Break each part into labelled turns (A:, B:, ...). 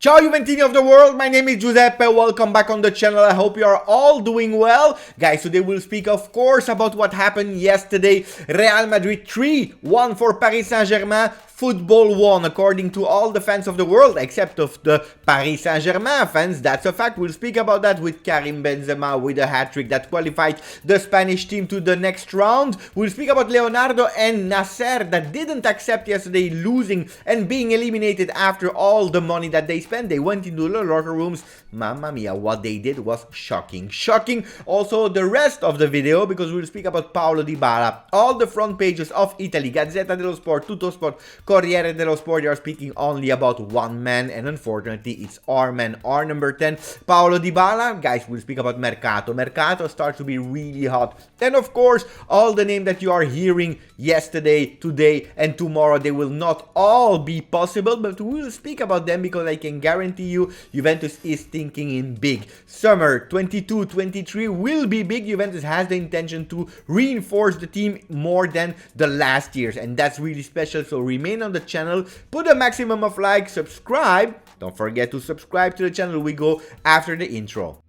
A: Ciao Juventini of the world, my name is Giuseppe, welcome back on the channel, I hope you are all doing well. Guys, today we'll speak of course about what happened yesterday. Real Madrid 3-1 for Paris Saint-Germain. Football won according to all the fans of the world, except of the Paris Saint-Germain fans. That's a fact. We'll speak about that with Karim Benzema with a hat-trick that qualified the Spanish team to the next round. We'll speak about Leonardo and Nasser that didn't accept yesterday losing and being eliminated after all the money that they spent. They went into the locker rooms. Mamma mia, what they did was shocking. Shocking. Also, the rest of the video, because we'll speak about Paulo Dybala. All the front pages of Italy, Gazzetta dello Sport, Tuttosport, Corriere dello Sport, they are speaking only about one man, and unfortunately it's our man, our number 10, Paulo Dybala. Guys, we'll speak about Mercato. Mercato starts to be really hot. And of course, all the names that you are hearing yesterday, today, and tomorrow, they will not all be possible, but we'll speak about them because I can guarantee you Juventus is thinking in big. Summer 22-23 will be big. Juventus has the intention to reinforce the team more than the last years, and that's really special, so remain on the channel, put a maximum of likes, subscribe. Don't forget to subscribe to the channel. We go after the intro.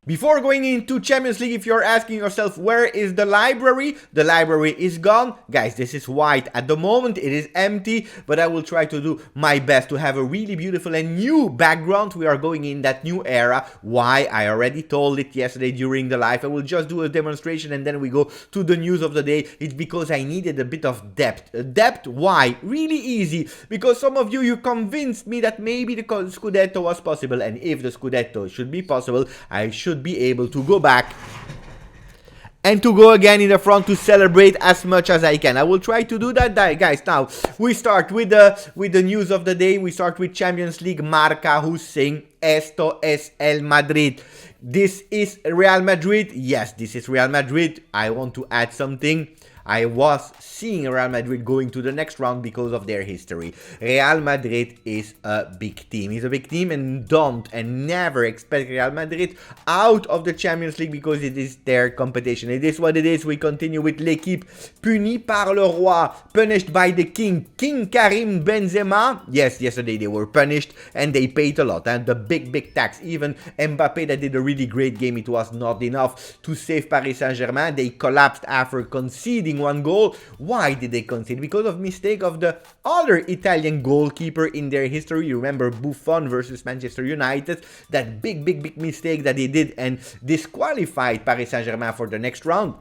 A: Before going into Champions League, if you're asking yourself where is the library is gone. Guys, this is white. At the moment, it is empty, but I will try to do my best to have a really beautiful and new background. We are going in that new era. Why? I already told it yesterday during the live. I will just do a demonstration and then we go to the news of the day. It's because I needed a bit of depth. Depth, why? Really easy. Because some of you convinced me that maybe the Scudetto was possible, and if the Scudetto should be possible, I should be able to go back and to go again in the front to celebrate as much as I can. I will try to do that, guys. Now we start with the news of the day. We start with Champions League. Marca who's saying esto es el Madrid. This is Real Madrid. Yes, this is Real Madrid. I want to add something. I was seeing Real Madrid going to the next round because of their history. Real Madrid is a big team. It's a big team, and don't and never expect Real Madrid out of the Champions League because it is their competition. It is what it is. We continue with l'équipe punie par le roi, punished by the king, King Karim Benzema. Yes, yesterday they were punished and they paid a lot. And the big tax. Even Mbappe that did a really great game, it was not enough to save Paris Saint-Germain. They collapsed after conceding one goal. Why did they concede? Because of mistake of the other Italian goalkeeper in their history. You remember Buffon versus Manchester United, that big mistake that they did and disqualified Paris Saint-Germain for the next round.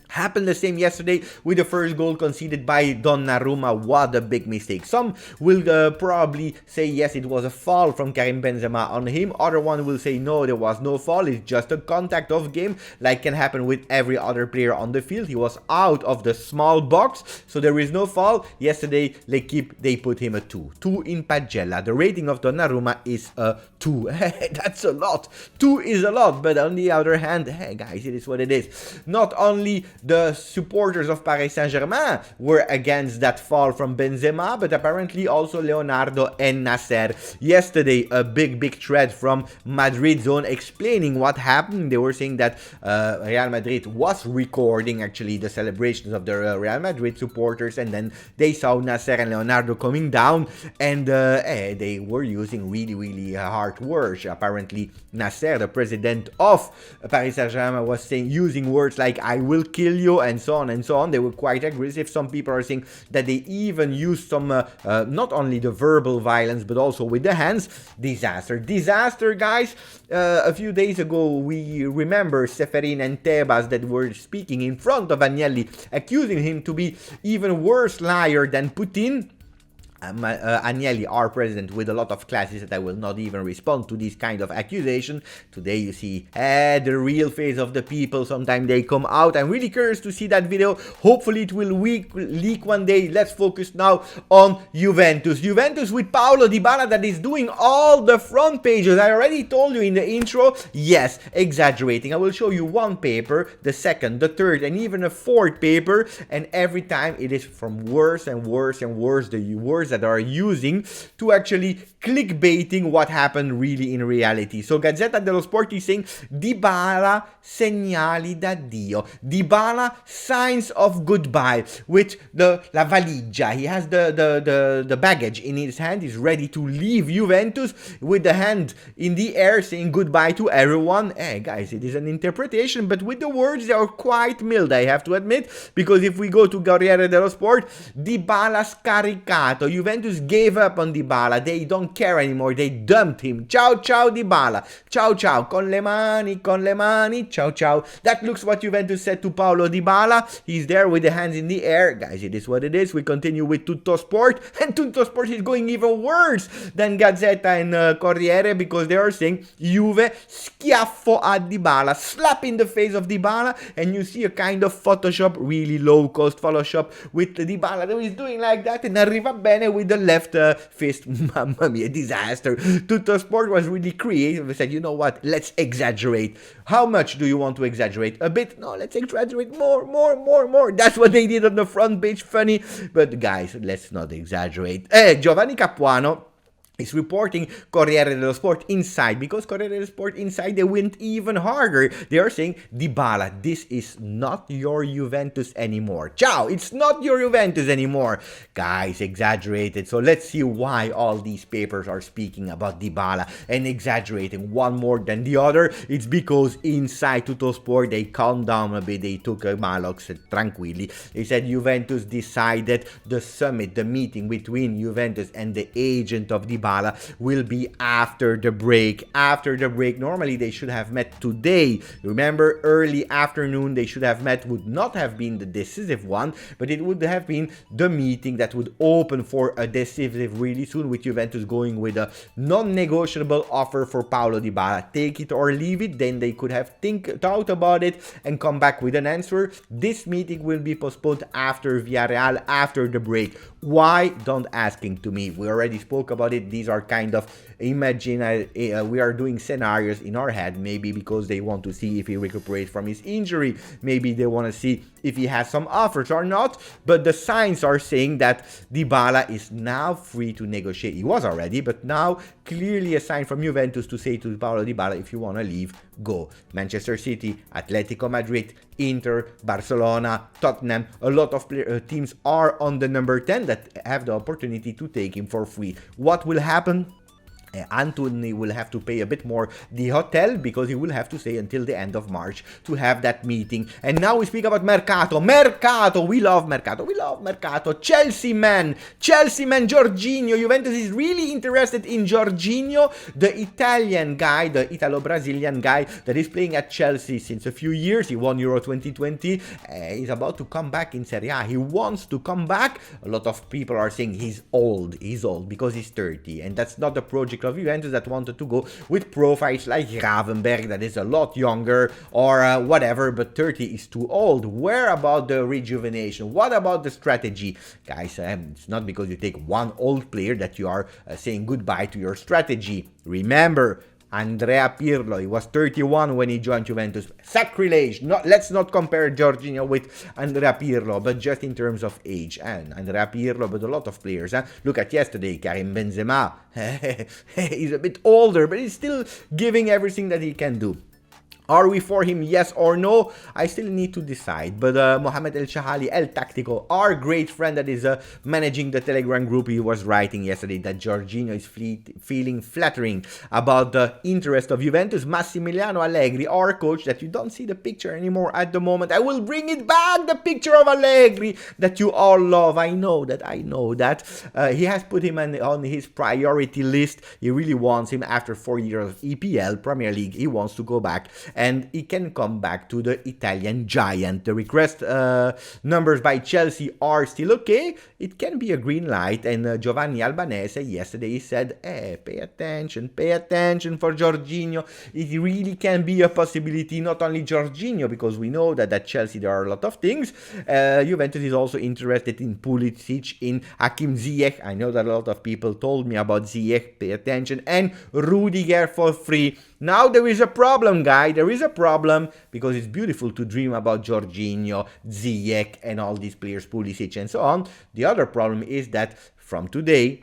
A: Happened the same yesterday with the first goal conceded by Donnarumma. What a big mistake. Some will probably say yes, it was a foul from Karim Benzema on him. Other one will say no, there was no foul. It's just a contact of game, like can happen with every other player on the field. He was out of the small box, so there is no foul. Yesterday, L'Equipe, they put him a 2. 2 in Pagella. The rating of Donnarumma is a 2. That's a lot. 2 is a lot, but on the other hand, hey guys, it is what it is. Not only the supporters of Paris Saint-Germain were against that fall from Benzema, but apparently also Leonardo and Nasser. Yesterday, a big thread from Madrid zone explaining what happened. They were saying that Real Madrid was recording actually the celebrations of the Real Madrid supporters, and then they saw Nasser and Leonardo coming down, and they were using really hard words. Apparently, Nasser, the president of Paris Saint-Germain, was saying, using words like "I will kill you" and so on and so on. They were quite aggressive. Some people are saying that they even used some not only the verbal violence but also with the hands. Disaster, guys. A few days ago we remember Seferin and Tebas that were speaking in front of Agnelli, accusing him to be even worse liar than Putin. Agnelli, our president, with a lot of classes that I will not even respond to this kind of accusation. Today you see the real face of the people. Sometimes they come out. I'm really curious to see that video. Hopefully it will leak one day. Let's focus now on Juventus. Juventus with Paulo Dybala that is doing all the front pages. I already told you in the intro. Yes, exaggerating. I will show you one paper, the second, the third, and even a fourth paper, and every time it is from worse and worse and worse. The worse papers that are using to actually clickbaiting what happened really in reality. So Gazzetta dello Sport is saying Dybala segnali d'addio. Dybala signs of goodbye with the la valigia. He has the baggage in his hand. He's ready to leave Juventus with the hand in the air saying goodbye to everyone. Hey guys, it is an interpretation, but with the words they are quite mild, I have to admit, because if we go to Corriere dello Sport, Dybala scaricato. Juventus gave up on Dybala. They don't care anymore. They dumped him. Ciao ciao Dybala. Ciao ciao. Con le mani. Ciao ciao. That looks what Juventus said to Paulo Dybala. He's there with the hands in the air. Guys, it is what it is. We continue with Tutto Sport, and Tutto Sport is going even worse than Gazzetta and Corriere, because they are saying Juve schiaffo a Dybala, slap in the face of Dybala, and you see a kind of Photoshop, really low cost Photoshop with Dybala that is doing like that, and arriva bene with the left fist. Mamma mia, disaster. Tutto Sport was really creative. They said, you know what, let's exaggerate. How much do you want to exaggerate? A bit? No, let's exaggerate more. That's what they did on the front page. Funny, but guys, let's not exaggerate. Giovanni Capuano is reporting Corriere dello Sport inside, because Corriere dello Sport inside they went even harder. They are saying, Dybala, this is not your Juventus anymore. Ciao, it's not your Juventus anymore. Guys, exaggerated. So let's see why all these papers are speaking about Dybala and exaggerating one more than the other. It's because inside Tutto Sport they calmed down a bit. They took a Malox tranquilli. They said Juventus decided the summit, the meeting between Juventus and the agent of Dybala will be after the break. Normally they should have met today. Remember, early afternoon they should have met. Would not have been the decisive one, but it would have been the meeting that would open for a decisive really soon, with Juventus going with a non-negotiable offer for Paulo Dybala. Take it or leave it. Then they could have thought about it and come back with an answer. This meeting will be postponed after Villarreal, after the break. Why? Don't asking to me. We already spoke about it. These are kind of we are doing scenarios in our head, maybe because they want to see if he recuperates from his injury, maybe they want to see if he has some offers or not, but the signs are saying that Dybala is now free to negotiate. He was already, but now clearly a sign from Juventus to say to Paulo Dybala, if you want to leave, go. Manchester City, Atletico Madrid, Inter, Barcelona, Tottenham, a lot of teams are on the number 10 that have the opportunity to take him for free. What will happen? Anthony will have to pay a bit more the hotel, because he will have to stay until the end of March to have that meeting. And now we speak about Mercato. We love Mercato. Chelsea man, Jorginho. Juventus is really interested in Jorginho, the Italian guy, the Italo-Brazilian guy that is playing at Chelsea since a few years. He won Euro 2020. He's about to come back in Serie A. He wants to come back. A lot of people are saying he's old because he's 30, and that's not the project of Juventus that wanted to go with profiles like Gravenberg, that is a lot younger, or whatever, but 30 is too old. Where about the rejuvenation? What about the strategy? Guys, it's not because you take one old player that you are saying goodbye to your strategy. Remember, Andrea Pirlo, he was 31 when he joined Juventus. Sacrilege! Let's not compare Jorginho with Andrea Pirlo, but just in terms of age. And Andrea Pirlo, but a lot of players. Look at yesterday, Karim Benzema. He's a bit older, but he's still giving everything that he can do. Are we for him, yes or no? I still need to decide. But Mohamed El Shahali, El Tactico, our great friend that is managing the Telegram group, he was writing yesterday that Jorginho is feeling flattering about the interest of Juventus. Massimiliano Allegri, our coach, that you don't see the picture anymore at the moment. I will bring it back, the picture of Allegri that you all love. I know that. He has put him on his priority list. He really wants him after 4 years of EPL, Premier League. He wants to go back, and he can come back to the Italian giant. The request numbers by Chelsea are still okay. It can be a green light, and Giovanni Albanese yesterday he said, pay attention for Jorginho. It really can be a possibility, not only Jorginho, because we know that at Chelsea there are a lot of things. Juventus is also interested in Pulisic, in Hakim Ziyech. I know that a lot of people told me about Ziyech, pay attention, and Rudiger for free. Now there is a problem, guy. There is a problem because it's beautiful to dream about Jorginho, Ziyech, and all these players, Pulisic, and so on. The other problem is that from today,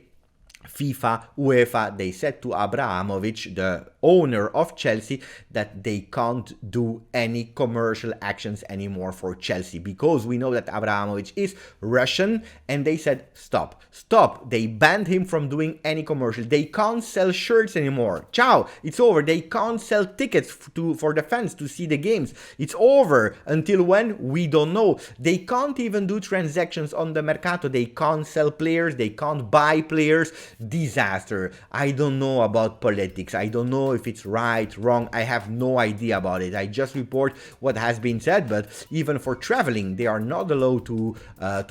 A: FIFA, UEFA, they said to Abramovich, the owner of Chelsea, that they can't do any commercial actions anymore for Chelsea because we know that Abramovich is Russian, and they said stop. They banned him from doing any commercial. They can't sell shirts anymore. Ciao, it's over. They can't sell tickets for the fans to see the games. It's over. Until when? We don't know. They can't even do transactions on the mercato. They can't sell players. They can't buy players. Disaster. I don't know about politics. I don't know if it's right, wrong. I have no idea about it. I just report what has been said. But even for traveling, they are not allowed to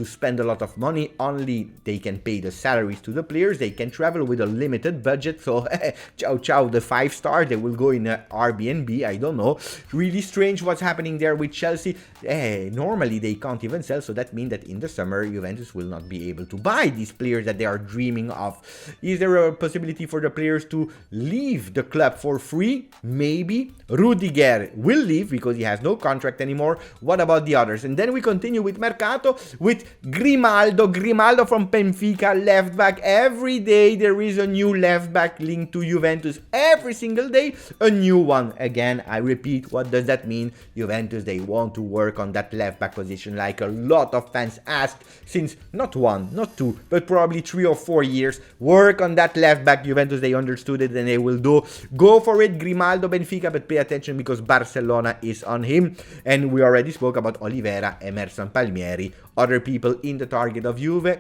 A: spend a lot of money. Only they can pay the salaries to the players. They can travel with a limited budget. So ciao, the 5-star, they will go in a Airbnb. I don't know. Really strange what's happening there with Chelsea. Normally they can't even sell. So that means that in the summer, Juventus will not be able to buy these players that they are dreaming of. Is there a possibility for the players to leave the club for free? Maybe. Rudiger will leave because he has no contract anymore. What about the others? And then we continue with Mercato with Grimaldo from Benfica, left back. Every day there is a new left back linked to Juventus. Every single day a new one. Again, I repeat, what does that mean? Juventus, they want to work on that left back position like a lot of fans asked since not 1, not 2, but probably 3 or 4 years. Work on that left back. Juventus, they understood it and they will go for it. Grimaldo, Benfica, but pay attention because Barcelona is on him. And we already spoke about Oliveira, Emerson Palmieri, other people in the target of Juve.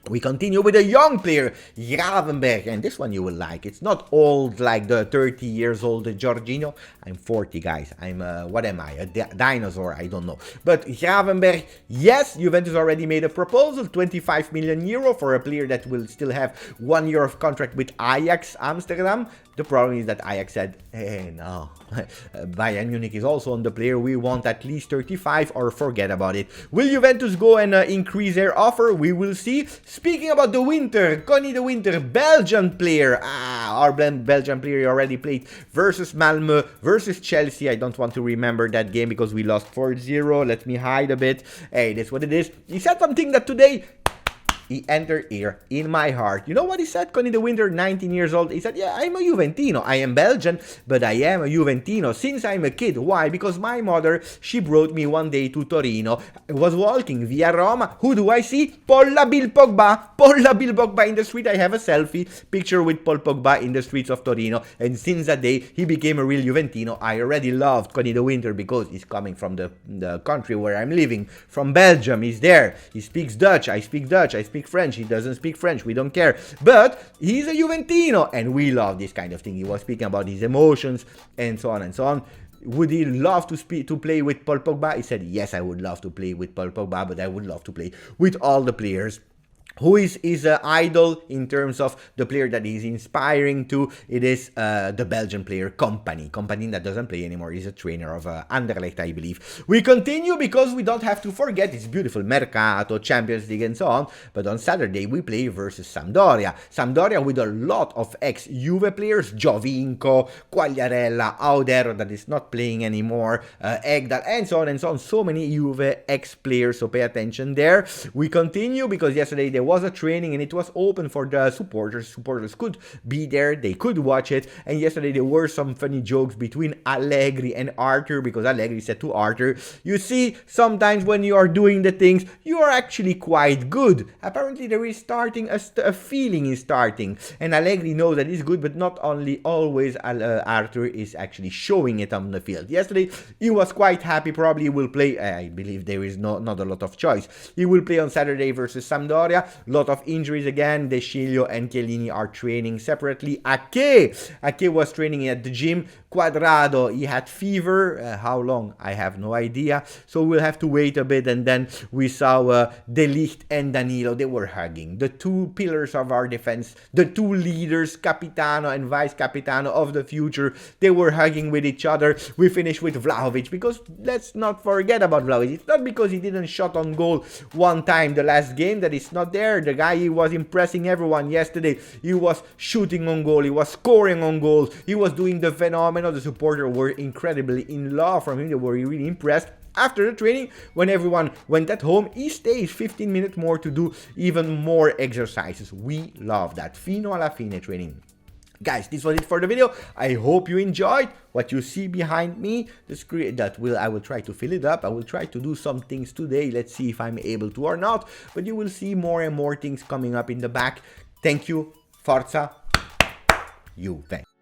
A: We continue with a young player, Gravenberch, and this one you will like. It's not old like the 30 years old Jorginho. I'm 40, guys. I'm, what am I? A dinosaur? I don't know. But Gravenberch, yes, Juventus already made a proposal, 25 million euro for a player that will still have 1 year of contract with Ajax Amsterdam. The problem is that Ajax said, hey, no, Bayern Munich is also on the player. We want at least 35 or forget about it. Will Juventus go and increase their offer? We will see. Speaking about the winter, Konny the winter, Belgian player. Our Belgian player already played versus Malmö, versus Chelsea. I don't want to remember that game because we lost 4-0. Let me hide a bit. Hey, that's what it is. He said something that today he entered here in my heart. You know what he said? Konny the Winter, 19 years old. He said, yeah, I'm a Juventino. I am Belgian, but I am a Juventino since I'm a kid. Why? Because my mother, she brought me one day to Torino. I was walking via Roma. Who do I see? Paul Pogba in the street. I have a selfie picture with Paul Pogba in the streets of Torino. And since that day, he became a real Juventino. I already loved Konny the Winter because he's coming from the country where I'm living. From Belgium. He's there. He speaks Dutch. I speak Dutch. I speak French. He doesn't speak French. We don't care. But he's a Juventino and we love this kind of thing. He was speaking about his emotions and so on and so on. Would he love to play with Paul Pogba? He said, yes, I would love to play with Paul Pogba, but I would love to play with all the players. Who is his idol in terms of the player that he's inspiring to? It is the Belgian player Konny. Konny that doesn't play anymore. He's a trainer of Anderlecht, I believe. We continue because we don't have to forget it's beautiful Mercato, Champions League and so on. But on Saturday we play versus Sampdoria. Sampdoria with a lot of ex-Juve players. Giovinco, Quagliarella, Audero that is not playing anymore. Egdal and so on and so on. So many Juve ex-players, so pay attention there. We continue because yesterday there was a training and it was open for the supporters. Supporters could be there, they could watch it. And yesterday there were some funny jokes between Allegri and Arthur because Allegri said to Arthur, you see, sometimes when you are doing the things, you are actually quite good. Apparently there is starting, a feeling is starting. And Allegri knows that he's good, but not only always Arthur is actually showing it on the field. Yesterday he was quite happy, probably will play, I believe there is not a lot of choice. He will play on Saturday versus Sampdoria. Lot of injuries again. De Sciglio and Chiellini are training separately. Ake was training at the gym. Quadrado, he had fever. How long? I have no idea. So we'll have to wait a bit. And then we saw De Ligt and Danilo. They were hugging. The two pillars of our defense. The two leaders, Capitano and Vice Capitano of the future. They were hugging with each other. We finished with Vlahovic because let's not forget about Vlahovic. It's not because he didn't shot on goal one time the last game that it's not there. The guy, he was impressing everyone yesterday. He was shooting on goal. He was scoring on goals. He was doing the phenomenal comment. All the supporters were incredibly in love from him. They were really impressed. After the training, when everyone went at home, he stays 15 minutes more to do even more exercises. We love that. Fino alla fine training. Guys, this was it for the video. I hope you enjoyed what you see behind me. The screen I will try to fill it up. I will try to do some things today. Let's see if I'm able to or not. But you will see more and more things coming up in the back. Thank you. Forza Juve.